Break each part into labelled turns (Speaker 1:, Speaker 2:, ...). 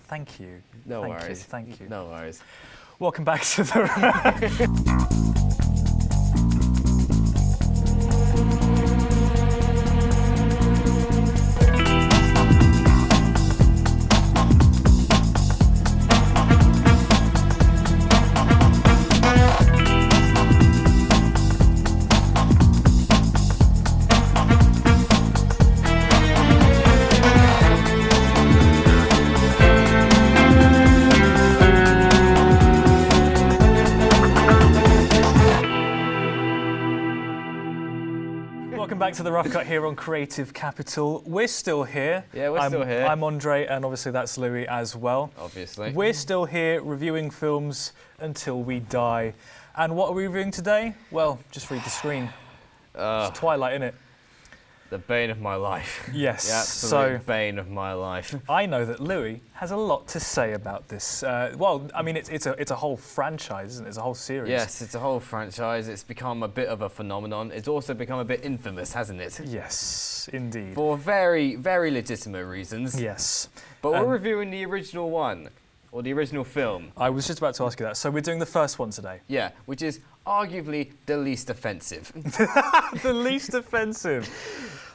Speaker 1: Thank you.
Speaker 2: No worries.
Speaker 1: Thank you.
Speaker 2: No worries.
Speaker 1: Welcome back to the... Welcome back to the Rough Cut here on Creative Capital. We're still here.
Speaker 2: Yeah, we're still here.
Speaker 1: I'm Andre, and obviously that's Louis as well.
Speaker 2: Obviously.
Speaker 1: We're still here reviewing films until we die. And what are we reviewing today? Well, just read the screen. It's Twilight, innit?
Speaker 2: The bane of my life.
Speaker 1: Yes.
Speaker 2: The absolute bane of my life.
Speaker 1: I know that Louis has a lot to say about this. Well, I mean, it's a whole franchise, isn't it? It's a whole series.
Speaker 2: Yes, it's a whole franchise. It's become a bit of a phenomenon. It's also become a bit infamous, hasn't it?
Speaker 1: Yes, indeed.
Speaker 2: For very, very legitimate reasons.
Speaker 1: Yes.
Speaker 2: But we're reviewing the original one, or the original film.
Speaker 1: I was just about to ask you that. So we're doing the first one today.
Speaker 2: Yeah, which is arguably the least offensive.
Speaker 1: The least offensive.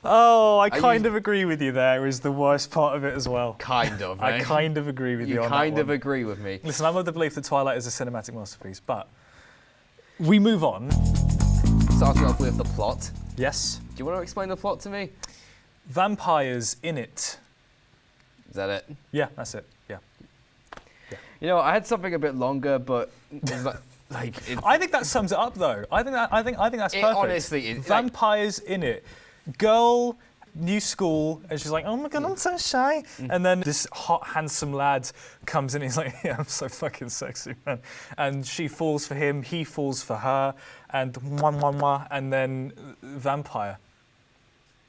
Speaker 1: Oh, I kind of agree with you there, is the worst part of it as well.
Speaker 2: Kind of,
Speaker 1: I kind of agree with you on that one.
Speaker 2: You kind of agree with me.
Speaker 1: Listen, I'm of the belief that Twilight is a cinematic masterpiece, but we move on.
Speaker 2: Starting off with the plot.
Speaker 1: Yes.
Speaker 2: Do you want to explain the plot to me?
Speaker 1: Vampires in it.
Speaker 2: Is that it?
Speaker 1: Yeah, that's it. Yeah.
Speaker 2: You know, I had something a bit longer, but it's like
Speaker 1: I think that sums it up, though. I think that's perfect.
Speaker 2: Honestly, it's
Speaker 1: vampires in it. Girl, new school, and she's like, oh my god, I'm so shy. And then this hot, handsome lad comes in, he's like, yeah, I'm so fucking sexy, man. And she falls for him, he falls for her, and mwah, mwah, mwah, and then vampire.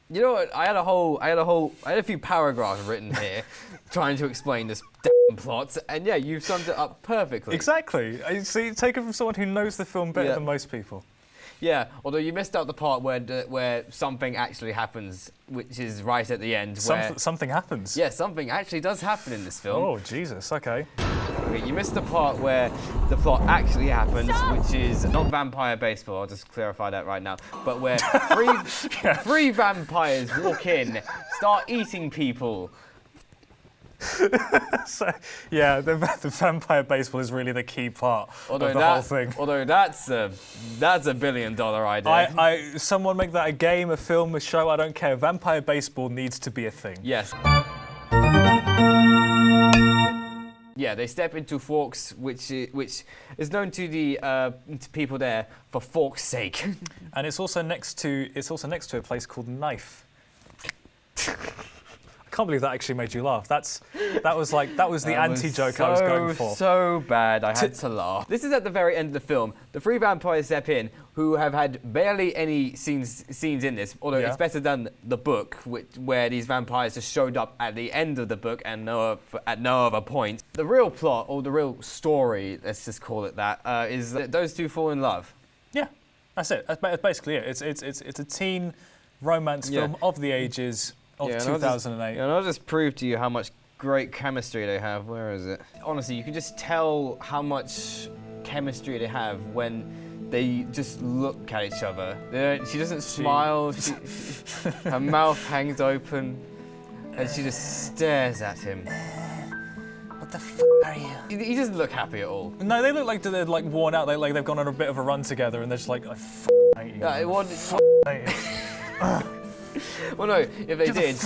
Speaker 2: You know what? I had a few paragraphs written here trying to explain this damn plot, and yeah, you've summed it up perfectly.
Speaker 1: Exactly. See, take it from someone who knows the film better than most people.
Speaker 2: Yeah, although you missed out the part where something actually happens, which is right at the end.
Speaker 1: Something happens?
Speaker 2: Yeah, something actually does happen in this film.
Speaker 1: Oh, Jesus, okay.
Speaker 2: You missed the part where the plot actually happens, which is not vampire baseball, I'll just clarify that right now, but where three vampires walk in, start eating people.
Speaker 1: So, yeah, the vampire baseball is really the key part of the whole thing.
Speaker 2: Although that's a $1 billion idea.
Speaker 1: Someone make that a game, a film, a show, I don't care. Vampire baseball needs to be a thing.
Speaker 2: Yes. Yeah, they step into Forks, which is known to the to people there for Fork's sake.
Speaker 1: And it's also next to a place called Knife. I can't believe that actually made you laugh. That was the anti-joke I was going for.
Speaker 2: So bad, I had to laugh. This is at the very end of the film. The three vampires step in, who have had barely any scenes in this. Although it's better than the book, where these vampires just showed up at the end of the book and at no other point. The real plot, or the real story, let's just call it that, is that those two fall in love.
Speaker 1: Yeah, that's it. That's basically it. It's a teen romance film of the ages. Of 2008.
Speaker 2: And I'll just prove to you how much great chemistry they have. Where is it? Honestly, you can just tell how much chemistry they have when they just look at each other. She doesn't smile. Her mouth hangs open, and she just stares at him. What the f are you? He doesn't look happy at all.
Speaker 1: No, they look like they're like worn out. They've gone on a bit of a run together, and they're just like, I hate you.
Speaker 2: Well, no, if they did,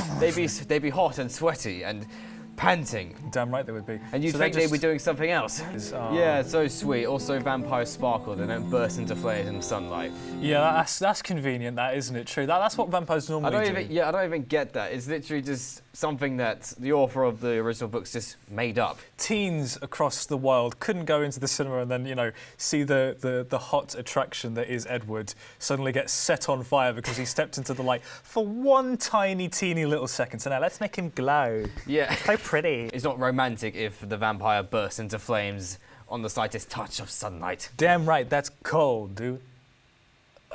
Speaker 2: they'd be hot and sweaty and panting.
Speaker 1: Damn right they would be.
Speaker 2: And you'd think they'd be doing something else. Yeah, so sweet. Also, vampires sparkle. They don't burst into flames in sunlight.
Speaker 1: Yeah, that's convenient, that, isn't it? True. That's what vampires normally do.
Speaker 2: I don't even get that. It's literally just something that the author of the original books just made up.
Speaker 1: Teens across the world couldn't go into the cinema and then, see the hot attraction that is Edward suddenly get set on fire because he stepped into the light for one teeny little second. So now let's make him glow.
Speaker 2: Yeah.
Speaker 1: So pretty.
Speaker 2: It's not romantic if the vampire bursts into flames on the slightest touch of sunlight.
Speaker 1: Damn right, that's cold, dude.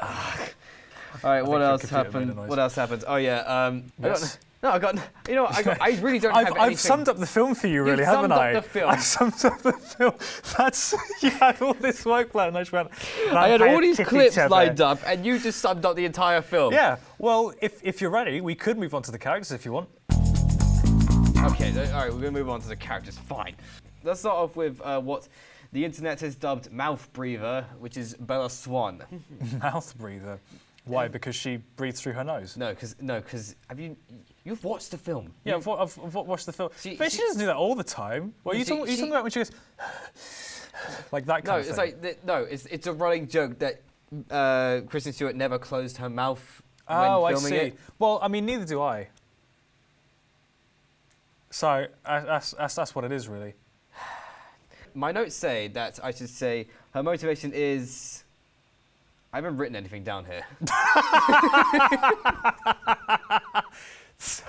Speaker 2: All right, what else happened? What else happens? Oh yeah,
Speaker 1: yes.
Speaker 2: No, I really don't have anything.
Speaker 1: I've summed up the film for you, really,
Speaker 2: You've
Speaker 1: haven't
Speaker 2: summed
Speaker 1: I?
Speaker 2: up the film.
Speaker 1: I've summed up the film. You had all this work plan. I
Speaker 2: had all these clips lined up, and you just summed up the entire film.
Speaker 1: Yeah. Well, if you're ready, we could move on to the characters if you want.
Speaker 2: Okay. All right. We're gonna move on to the characters. Fine. Let's start off with what the internet has dubbed mouth breather, which is Bella Swan.
Speaker 1: Mouth breather. Why? Because she breathes through her nose?
Speaker 2: No, because you've watched the film.
Speaker 1: Yeah, I've watched the film. But she doesn't do that all the time. What are you talking about when she goes like that kind of thing?
Speaker 2: It's a running joke that Kristen Stewart never closed her mouth when filming it.
Speaker 1: Well, I mean, neither do I. So that's what it is, really.
Speaker 2: My notes say that I should say her motivation is. I haven't written anything down here.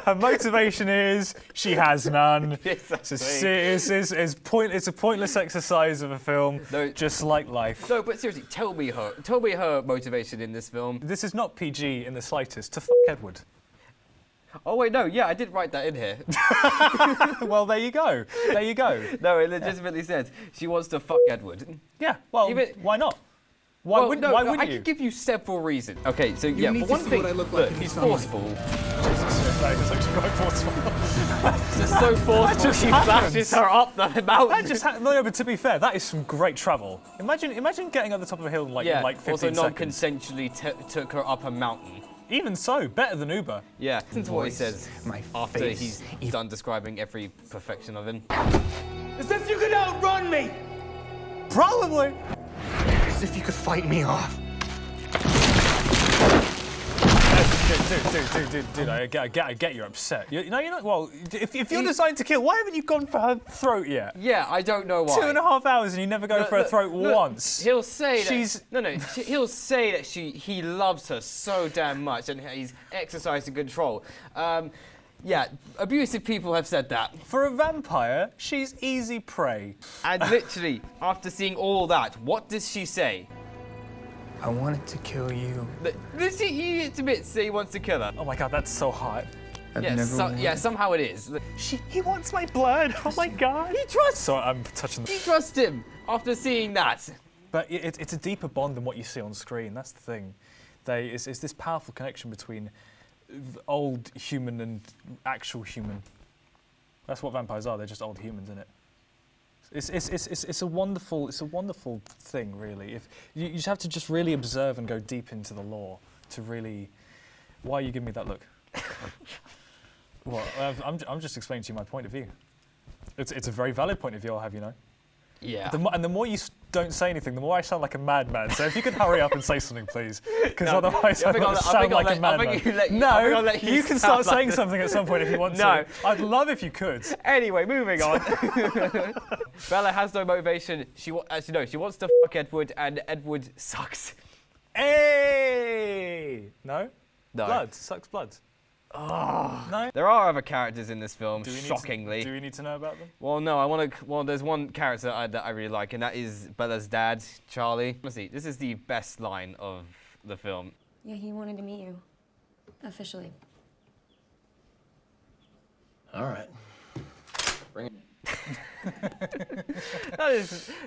Speaker 1: Her motivation is she has none.
Speaker 2: Exactly.
Speaker 1: It's a pointless exercise of a film, just like life.
Speaker 2: No, but seriously, tell me her motivation in this film.
Speaker 1: This is not PG in the slightest. To f Edward.
Speaker 2: Oh wait, no, yeah, I did write that in here.
Speaker 1: Well, there you go. There you go.
Speaker 2: No, it legitimately says she wants to fuck Edward.
Speaker 1: Yeah. Well, why not? Why wouldn't you?
Speaker 2: I could give you several reasons. Okay, so yeah, for one thing, look, he's forceful.
Speaker 1: That is actually quite forceful.
Speaker 2: It's just so forceful. She flashes her up the mountain.
Speaker 1: No, but to be fair, that is some great travel. Imagine getting at the top of a hill in like 15 seconds.
Speaker 2: Also non-consensually took her up a mountain.
Speaker 1: Even so, better than Uber.
Speaker 2: Yeah, listen to what he says after he's done describing every perfection of him.
Speaker 3: As if you could outrun me!
Speaker 1: Probably.
Speaker 3: As if you could fight me off.
Speaker 1: Dude, I get you're upset. You're not, well, if you're designed to kill, why haven't you gone for her throat yet?
Speaker 2: Yeah, I don't know why.
Speaker 1: 2.5 hours and you never go for her throat once.
Speaker 2: He'll say he'll say that he loves her so damn much and he's exercising control. Yeah, abusive people have said that.
Speaker 1: For a vampire, she's easy prey.
Speaker 2: And literally, after seeing all that, what does she say?
Speaker 3: I wanted to kill you.
Speaker 2: He admits that he wants to kill her.
Speaker 1: Oh my god, that's so hot.
Speaker 2: Somehow it is.
Speaker 1: He wants my blood. Oh my god.
Speaker 2: He trusts.
Speaker 1: So I'm touching.
Speaker 2: He trusts him after seeing that.
Speaker 1: But it's a deeper bond than what you see on screen. That's the thing. It's this powerful connection between old human and actual human. That's what vampires are. They're just old humans, isn't it? It's a wonderful thing, really. If you just have to just really observe and go deep into the lore to really. Why are you giving me that look? Well, I'm just explaining to you my point of view. It's a very valid point of view, I'll have you know.
Speaker 2: Yeah.
Speaker 1: And the more you don't say anything, the more I sound like a madman. So if you could hurry up and say something, please, because otherwise I sound like a madman. You can start saying something at some point if you want to. I'd love if you could.
Speaker 2: Anyway, moving on. Bella has no motivation. She wants to fuck Edward, and Edward sucks.
Speaker 1: Hey! No. Blood sucks blood.
Speaker 2: Oh.
Speaker 1: No.
Speaker 2: There are other characters in this film, shockingly.
Speaker 1: Do we need to know about them?
Speaker 2: Well, no. There's one character that I really like, and that is Bella's dad, Charlie. Let's see. This is the best line of the film.
Speaker 4: Yeah, he wanted to meet you. Officially.
Speaker 3: All right. Bring it.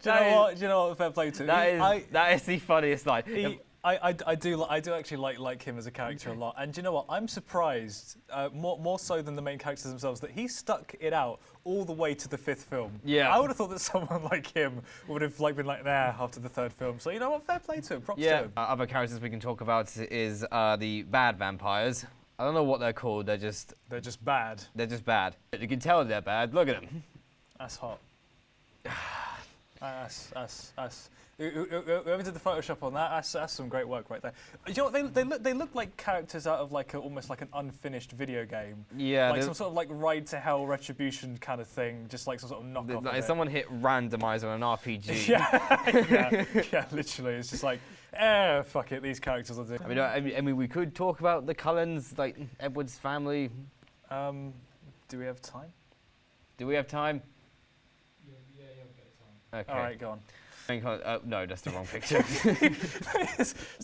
Speaker 1: Do you know what? Fair play to.
Speaker 2: That is the funniest line.
Speaker 1: I do actually like him as a character a lot, and do you know what? I'm surprised, more so than the main characters themselves, that he stuck it out all the way to the 5th film.
Speaker 2: Yeah.
Speaker 1: I would have thought that someone like him would have been like nah after the 3rd film. So you know what? Fair play to him. Props to him.
Speaker 2: Other characters we can talk about is the bad vampires. I don't know what they're called. They're just
Speaker 1: bad.
Speaker 2: They're just bad. You can tell they're bad. Look at them.
Speaker 1: That's hot. That's whoever did the Photoshop on that, that's some great work right there. You know what, they look like characters out of almost like an unfinished video game.
Speaker 2: Yeah.
Speaker 1: Like some sort of like Ride to Hell Retribution kind of thing, just like some sort of knockoff of it.
Speaker 2: Someone hit randomizer on an RPG.
Speaker 1: yeah, literally. It's just like, fuck it, these characters will do.
Speaker 2: I mean, we could talk about the Cullens, like Edward's family.
Speaker 1: Do we have time?
Speaker 2: Do we have time?
Speaker 5: Yeah, you have a bit of time.
Speaker 2: Okay.
Speaker 1: All right, go on.
Speaker 2: No, that's the wrong picture.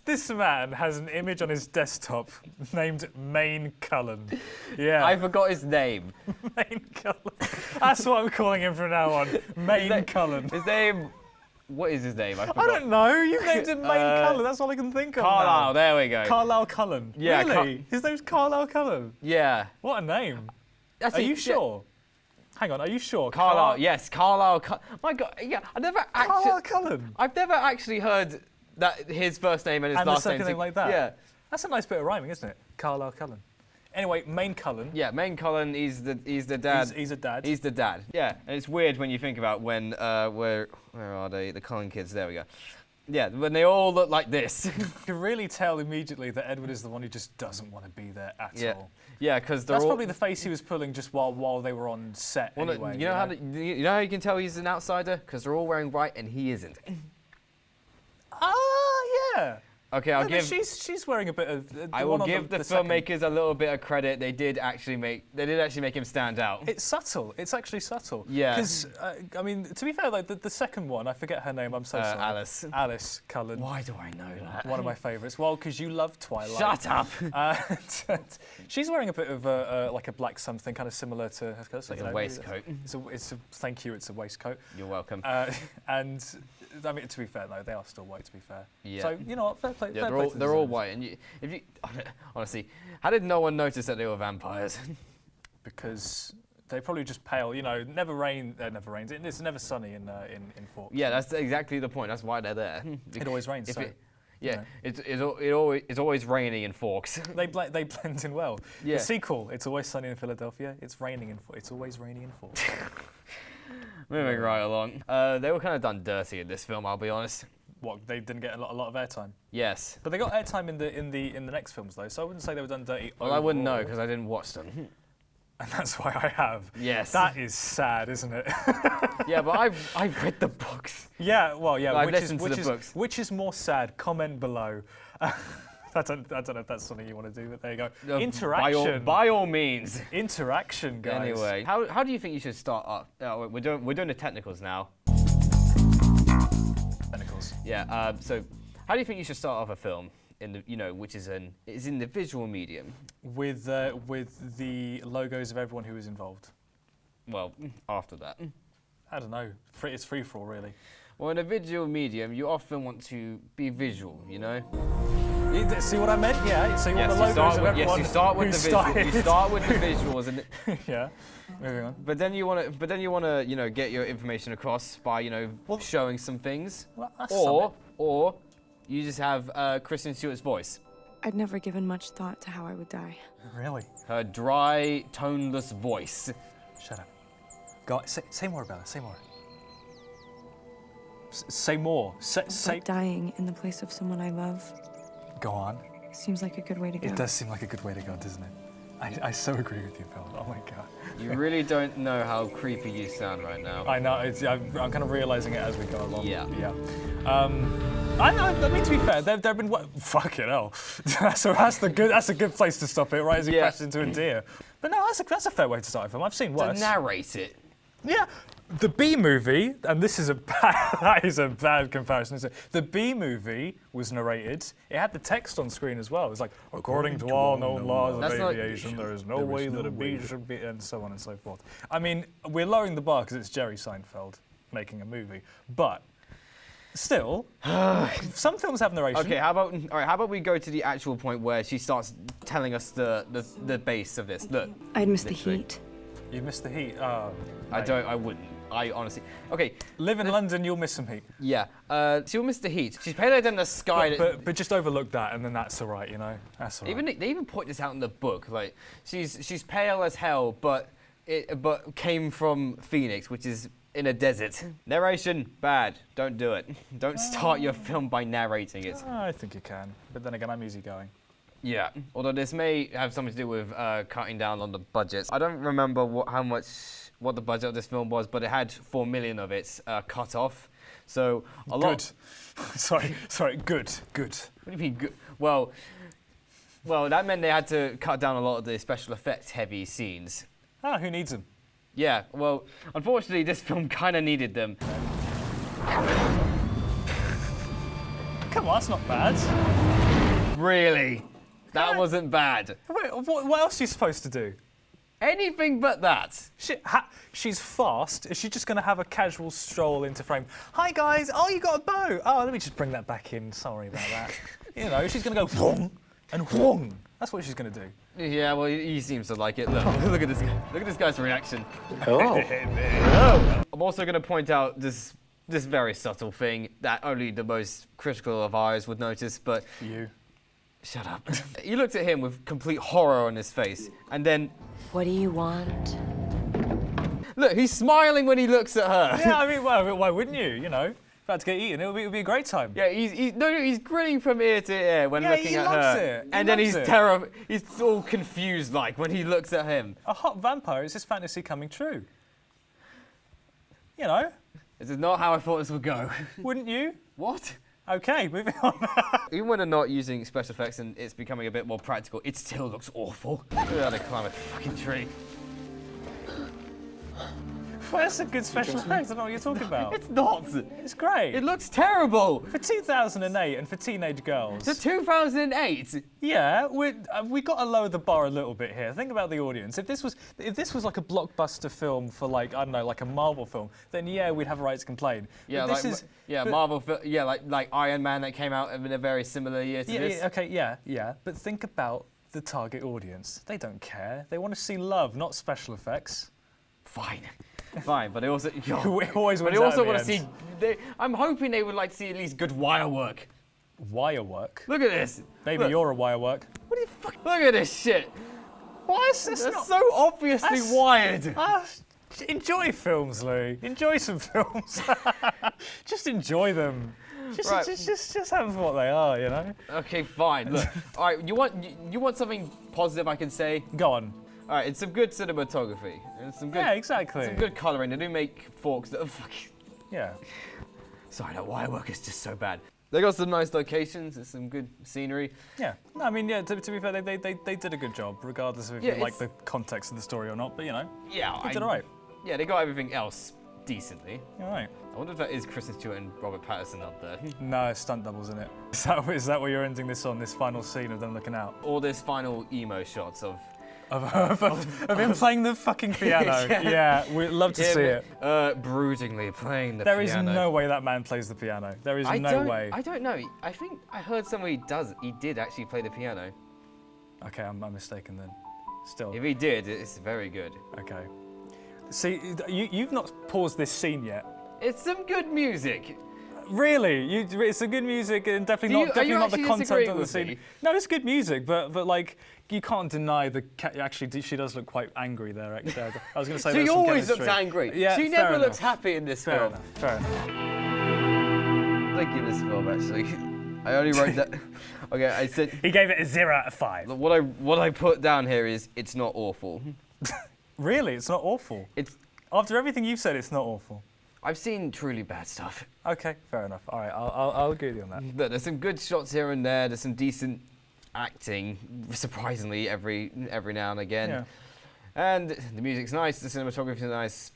Speaker 1: This man has an image on his desktop named Main Cullen. Yeah.
Speaker 2: I forgot his name.
Speaker 1: Main Cullen. That's what I'm calling him from now on. Main Cullen.
Speaker 2: His name. What is his name? I
Speaker 1: I
Speaker 2: forgot.
Speaker 1: don't know. You named him Main Cullen. That's all I can think of.
Speaker 2: Carlisle.
Speaker 1: now.
Speaker 2: There we go.
Speaker 1: Carlisle Cullen.
Speaker 2: Yeah,
Speaker 1: Really? His name's Carlisle Cullen.
Speaker 2: Yeah.
Speaker 1: What a name.
Speaker 2: That's
Speaker 1: Are
Speaker 2: it,
Speaker 1: you
Speaker 2: yeah.
Speaker 1: sure? Hang on. Are you sure?
Speaker 2: Carlisle. Yes, Carlisle. My God. Yeah.
Speaker 1: Carlisle Cullen.
Speaker 2: I've never actually heard that his first name and his
Speaker 1: And the
Speaker 2: last
Speaker 1: second
Speaker 2: name.
Speaker 1: name like that?
Speaker 2: Yeah.
Speaker 1: That's a nice bit of rhyming, isn't it? Carlisle Cullen. Anyway, Main Cullen.
Speaker 2: Yeah. Main Cullen. He's the dad.
Speaker 1: He's a dad.
Speaker 2: He's the dad. Yeah, and it's weird when you think about when where are they? The Cullen kids. There we go. Yeah, when they all look like this.
Speaker 1: You can really tell immediately that Edward is the one who just doesn't want to be there at all.
Speaker 2: Yeah, because they're
Speaker 1: That's
Speaker 2: all.
Speaker 1: probably the face he was pulling just while they were on set.
Speaker 2: Well,
Speaker 1: anyway,
Speaker 2: you know how you can tell he's an outsider? Because they're all wearing white and he isn't.
Speaker 1: Yeah.
Speaker 2: Okay, I'll
Speaker 1: No,
Speaker 2: give.
Speaker 1: she's wearing a bit of.
Speaker 2: I will give the filmmakers a little bit of credit. They did actually make him stand out.
Speaker 1: It's subtle. It's actually subtle.
Speaker 2: Yeah.
Speaker 1: Because I mean, to be fair, like the second one, I forget her name. I'm so sorry.
Speaker 2: Alice.
Speaker 1: Alice Cullen.
Speaker 2: Why do I know that?
Speaker 1: One of my favourites. Well, because you love Twilight.
Speaker 2: Shut up.
Speaker 1: And she's wearing a bit of like a black something, kind of similar to her. So,
Speaker 2: It's a waistcoat.
Speaker 1: It's a thank you. It's a waistcoat.
Speaker 2: You're welcome.
Speaker 1: And I mean, to be fair though, they are still white. To be fair.
Speaker 2: Yeah.
Speaker 1: So you know what? Fair play.
Speaker 2: Yeah,
Speaker 1: fair play to the
Speaker 2: they're all
Speaker 1: designers.
Speaker 2: white, and if you honestly, how did no one notice that they were vampires?
Speaker 1: Because they probably just pale. You know, never rains. It's never sunny in Forks.
Speaker 2: Yeah, that's exactly the point. That's why they're there.
Speaker 1: It always rains.
Speaker 2: If
Speaker 1: So,
Speaker 2: yeah,
Speaker 1: you
Speaker 2: it's always raining in Forks.
Speaker 1: they blend in well.
Speaker 2: Yeah.
Speaker 1: The sequel, It's Always Sunny in Philadelphia. It's always raining in Forks.
Speaker 2: Moving right along. They were kind of done dirty in this film, I'll be honest.
Speaker 1: What, they didn't get a lot of airtime?
Speaker 2: Yes.
Speaker 1: But they got airtime in the next films though, so I wouldn't say they were done dirty.
Speaker 2: Well, I wouldn't know
Speaker 1: overall.
Speaker 2: because I didn't watch them.
Speaker 1: And that's why I have.
Speaker 2: Yes.
Speaker 1: That is sad, isn't it?
Speaker 2: Yeah, but I've read the books.
Speaker 1: Yeah, well, yeah.
Speaker 2: Well, I've listened to the
Speaker 1: is,
Speaker 2: books.
Speaker 1: Which is more sad? Comment below. I don't know if that's something you want to do, but there you go. Interaction.
Speaker 2: By all means.
Speaker 1: Interaction, guys.
Speaker 2: Anyway, how do you think you should start up? We're doing the technicals now.
Speaker 1: Technicals.
Speaker 2: Yeah. So, how do you think you should start off a film in the which is in the visual medium?
Speaker 1: With the logos of everyone who is involved.
Speaker 2: Well, after that.
Speaker 1: I don't know. It's free for all, really.
Speaker 2: Well, in a visual medium, you often want to be visual, you know?
Speaker 1: See what I meant? Yeah. So you want the logos of everyone
Speaker 2: you start with
Speaker 1: who
Speaker 2: the
Speaker 1: started.
Speaker 2: you start with the visuals, and
Speaker 1: Yeah. Moving on.
Speaker 2: but then you want to get your information across by showing some things,
Speaker 1: Well, that's
Speaker 2: or you just have Kristen Stewart's voice,
Speaker 4: I'd never given much thought to how I would die.
Speaker 1: Really?
Speaker 2: her dry, toneless voice.
Speaker 1: Shut up. Go. Say more about it. Say more. Say more. Say.
Speaker 4: But dying in the place of someone I love
Speaker 1: Go on.
Speaker 4: seems like a good way to go.
Speaker 1: It does seem like a good way to go, doesn't it? I so agree with you, Bill. Oh my god.
Speaker 2: You really don't know how creepy you sound right now.
Speaker 1: I know. I'm kind of realizing it as we go along.
Speaker 2: Yeah.
Speaker 1: Yeah. I mean, to be fair, there've been fucking hell. So that's a good place to stop it, right? As it
Speaker 2: Yeah.
Speaker 1: crashes into a deer. But no, that's a fair way to start a film. I've seen
Speaker 2: To
Speaker 1: worse.
Speaker 2: narrate it.
Speaker 1: Yeah. The B movie, and this is that is a bad comparison, isn't it? The B movie was narrated. It had the text on screen as well. It was like, according to all known laws of
Speaker 2: That's not-
Speaker 1: aviation, there is no way that a bee should be, and so on and so forth. I mean, we're lowering the bar because it's Jerry Seinfeld making a movie, but still, some films have narration.
Speaker 2: Okay, how about we go to the actual point where she starts telling us the base of this. Look.
Speaker 4: I'd miss the
Speaker 2: Literally.
Speaker 4: heat.
Speaker 1: You missed the heat. Oh, mate.
Speaker 2: I wouldn't. I honestly. Okay,
Speaker 1: Live in London, you'll miss some heat.
Speaker 2: yeah. She'll miss the heat. She's paler than the sky.
Speaker 1: But just overlook that, and then that's all right, you know? That's all right.
Speaker 2: They even point this out in the book. Like she's pale as hell, but came from Phoenix, which is in a desert. Narration bad. Don't do it. Don't start your film by narrating it.
Speaker 1: I think you can, but then again, I'm easygoing.
Speaker 2: Yeah. Although this may have something to do with cutting down on the budgets. I don't remember what the budget of this film was, but it had 4 million of it cut off. So a lot.
Speaker 1: Good. sorry. Good.
Speaker 2: What do you mean good? Well, that meant they had to cut down a lot of the special effects heavy scenes.
Speaker 1: Ah, who needs them?
Speaker 2: Yeah. Well, unfortunately, this film kind of needed them.
Speaker 1: come on, that's not bad.
Speaker 2: Really? That wasn't bad.
Speaker 1: Wait, what else are you supposed to do?
Speaker 2: Anything but that.
Speaker 1: She's fast. Is she just going to have a casual stroll into frame? Hi, guys. Oh, you got a bow. Oh, let me just bring that back in. Sorry about that. You know, she's going to go whong and whong. That's what she's going to do.
Speaker 2: Yeah, well, he seems to like it. Look, look at this guy. Look at this guy's reaction.
Speaker 3: Oh.
Speaker 2: I'm also going to point out this very subtle thing that only the most critical of eyes would notice, but...
Speaker 1: You.
Speaker 2: Shut up. He looked at him with complete horror on his face, and then...
Speaker 5: What do you want?
Speaker 2: Look, he's smiling when he looks at her.
Speaker 1: Yeah, I mean, well, why wouldn't you? You know, about to get eaten. It'll be a great time.
Speaker 2: Yeah, he's grinning from ear to ear when looking
Speaker 1: he
Speaker 2: at
Speaker 1: loves
Speaker 2: her.
Speaker 1: it. He
Speaker 2: And then
Speaker 1: loves
Speaker 2: he's
Speaker 1: it.
Speaker 2: he's all confused like when he looks at him.
Speaker 1: A hot vampire is his fantasy coming true. You know,
Speaker 2: This is not how I thought this would go.
Speaker 1: wouldn't you?
Speaker 2: What?
Speaker 1: Okay, moving on.
Speaker 2: Even when they're not using special effects and it's becoming a bit more practical, it still looks awful. Look at how they climb a fucking tree.
Speaker 1: Well, that's a good special effect. I don't know what you're talking about.
Speaker 2: It's not.
Speaker 1: It's great.
Speaker 2: It looks terrible.
Speaker 1: For 2008 and for teenage girls.
Speaker 2: It's 2008.
Speaker 1: Yeah, we got to lower the bar a little bit here. Think about the audience. If this was like a blockbuster film for like, I don't know, like a Marvel film, then yeah, we'd have a right to complain.
Speaker 2: Yeah,
Speaker 1: But this
Speaker 2: like Marvel. Like Iron Man that came out in a very similar year to this.
Speaker 1: Yeah, okay, yeah. But think about the target audience. They don't care. They want to see love, not special effects.
Speaker 2: Fine, but they also.
Speaker 1: It always
Speaker 2: But
Speaker 1: wins
Speaker 2: they
Speaker 1: out
Speaker 2: also
Speaker 1: in the
Speaker 2: want to
Speaker 1: end.
Speaker 2: see. I'm hoping they would like to see at least good wire work.
Speaker 1: Wire work.
Speaker 2: Look at this.
Speaker 1: Maybe
Speaker 2: Look.
Speaker 1: you're a wire work.
Speaker 2: What the fuck? Look at this shit.
Speaker 1: Why is this
Speaker 2: That's
Speaker 1: not?
Speaker 2: so obviously
Speaker 1: That's-
Speaker 2: wired.
Speaker 1: Enjoy films, Lou. Enjoy some films. Just enjoy them.
Speaker 2: Right.
Speaker 1: Just have what they are, you know.
Speaker 2: Okay, fine. Look, all right. You want something positive? I can say.
Speaker 1: Go on.
Speaker 2: All right, it's some good cinematography and some good.
Speaker 1: Yeah, exactly.
Speaker 2: Some good coloring. They do make forks that are fucking.
Speaker 1: Yeah.
Speaker 2: Sorry, that wire work is just so bad. They got some nice locations and some good scenery.
Speaker 1: Yeah. No, I mean, yeah. To be fair, they did a good job, regardless of if
Speaker 2: Yeah,
Speaker 1: you like
Speaker 2: it's-
Speaker 1: the context of the story or not. But you know,
Speaker 2: Yeah,
Speaker 1: they did all right.
Speaker 2: Yeah, they got everything else decently.
Speaker 1: All right.
Speaker 2: I wonder if that is Kristen Stewart and Robert Pattinson up there.
Speaker 1: No, stunt doubles in it. Is that what you're ending this on? This final scene of them looking out
Speaker 2: All this final emo shots of
Speaker 1: of him playing the fucking piano. Yeah, we'd love to see it.
Speaker 2: broodingly playing the
Speaker 1: There is
Speaker 2: piano.
Speaker 1: no way that man plays the piano. There is
Speaker 2: I
Speaker 1: no
Speaker 2: don't,
Speaker 1: way.
Speaker 2: I don't know. I think I heard somebody he did actually play the piano.
Speaker 1: Okay, I'm mistaken then. Still.
Speaker 2: If he did, it's very good.
Speaker 1: Okay. See, you've not paused this scene yet.
Speaker 2: It's some good music.
Speaker 1: Really? It's a good music and definitely
Speaker 2: Are you
Speaker 1: not the
Speaker 2: actually
Speaker 1: content
Speaker 2: disagreeing
Speaker 1: of the
Speaker 2: with
Speaker 1: scene.
Speaker 2: me?
Speaker 1: No, it's good music, but like you can't deny the actually she does look quite angry there. Actually, I was going to say
Speaker 2: She
Speaker 1: there's some
Speaker 2: always looks
Speaker 1: chemistry.
Speaker 2: angry.
Speaker 1: Yeah,
Speaker 2: She
Speaker 1: fair
Speaker 2: never looks
Speaker 1: enough.
Speaker 2: happy in this
Speaker 1: Fair
Speaker 2: film.
Speaker 1: enough. Fair enough.
Speaker 2: Thank you, this film actually. I only wrote that. Okay, I said
Speaker 1: He gave it a 0 out of 5.
Speaker 2: what I put down here is it's not awful.
Speaker 1: Really? It's not awful.
Speaker 2: It's
Speaker 1: After everything you've said, it's not awful.
Speaker 2: I've seen truly bad stuff.
Speaker 1: Okay, fair enough. All right, I'll agree with you on that.
Speaker 2: Look, there's some good shots here and there. There's some decent acting, surprisingly, every now and again.
Speaker 1: Yeah.
Speaker 2: And the music's nice. The cinematography's nice.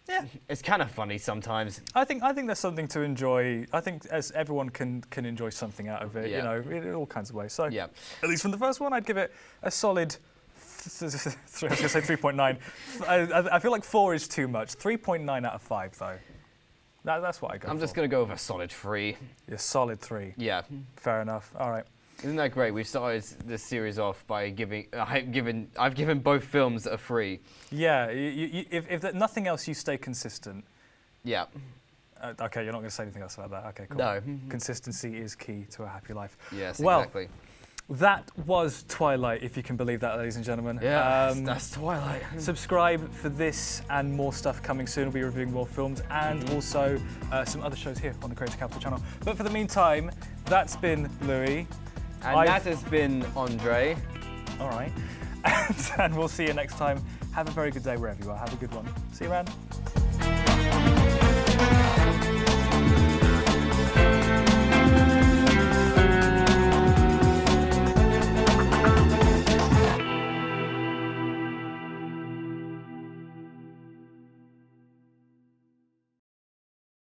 Speaker 1: Yeah.
Speaker 2: It's kind of funny sometimes.
Speaker 1: I think there's something to enjoy. I think as everyone can enjoy something out of it,
Speaker 2: Yeah.
Speaker 1: you know, in all kinds of ways. So
Speaker 2: Yeah.
Speaker 1: at least from the first one, I'd give it a solid. I was going to say 3.9. I feel like 4 is too much. 3.9 out of 5 though. That's what I go for.
Speaker 2: I'm just gonna go with a solid 3.
Speaker 1: Yeah, solid 3.
Speaker 2: Yeah.
Speaker 1: Fair enough. All right.
Speaker 2: Isn't that great? We've started this series off by I've given both films a 3.
Speaker 1: Yeah. If nothing else, you stay consistent.
Speaker 2: Yeah.
Speaker 1: Okay, you're not going to say anything else about that. Okay, cool.
Speaker 2: No.
Speaker 1: Consistency is key to a happy life.
Speaker 2: Yes,
Speaker 1: Well,
Speaker 2: exactly.
Speaker 1: that was Twilight, if you can believe that, ladies and gentlemen.
Speaker 2: Yeah, that's Twilight.
Speaker 1: Subscribe for this and more stuff coming soon. We'll be reviewing more films and also some other shows here on the Creator Capital channel. But for the meantime, that's been Louis.
Speaker 2: And that has been Andre.
Speaker 1: All right. And we'll see you next time. Have a very good day wherever you are. Have a good one. See you around.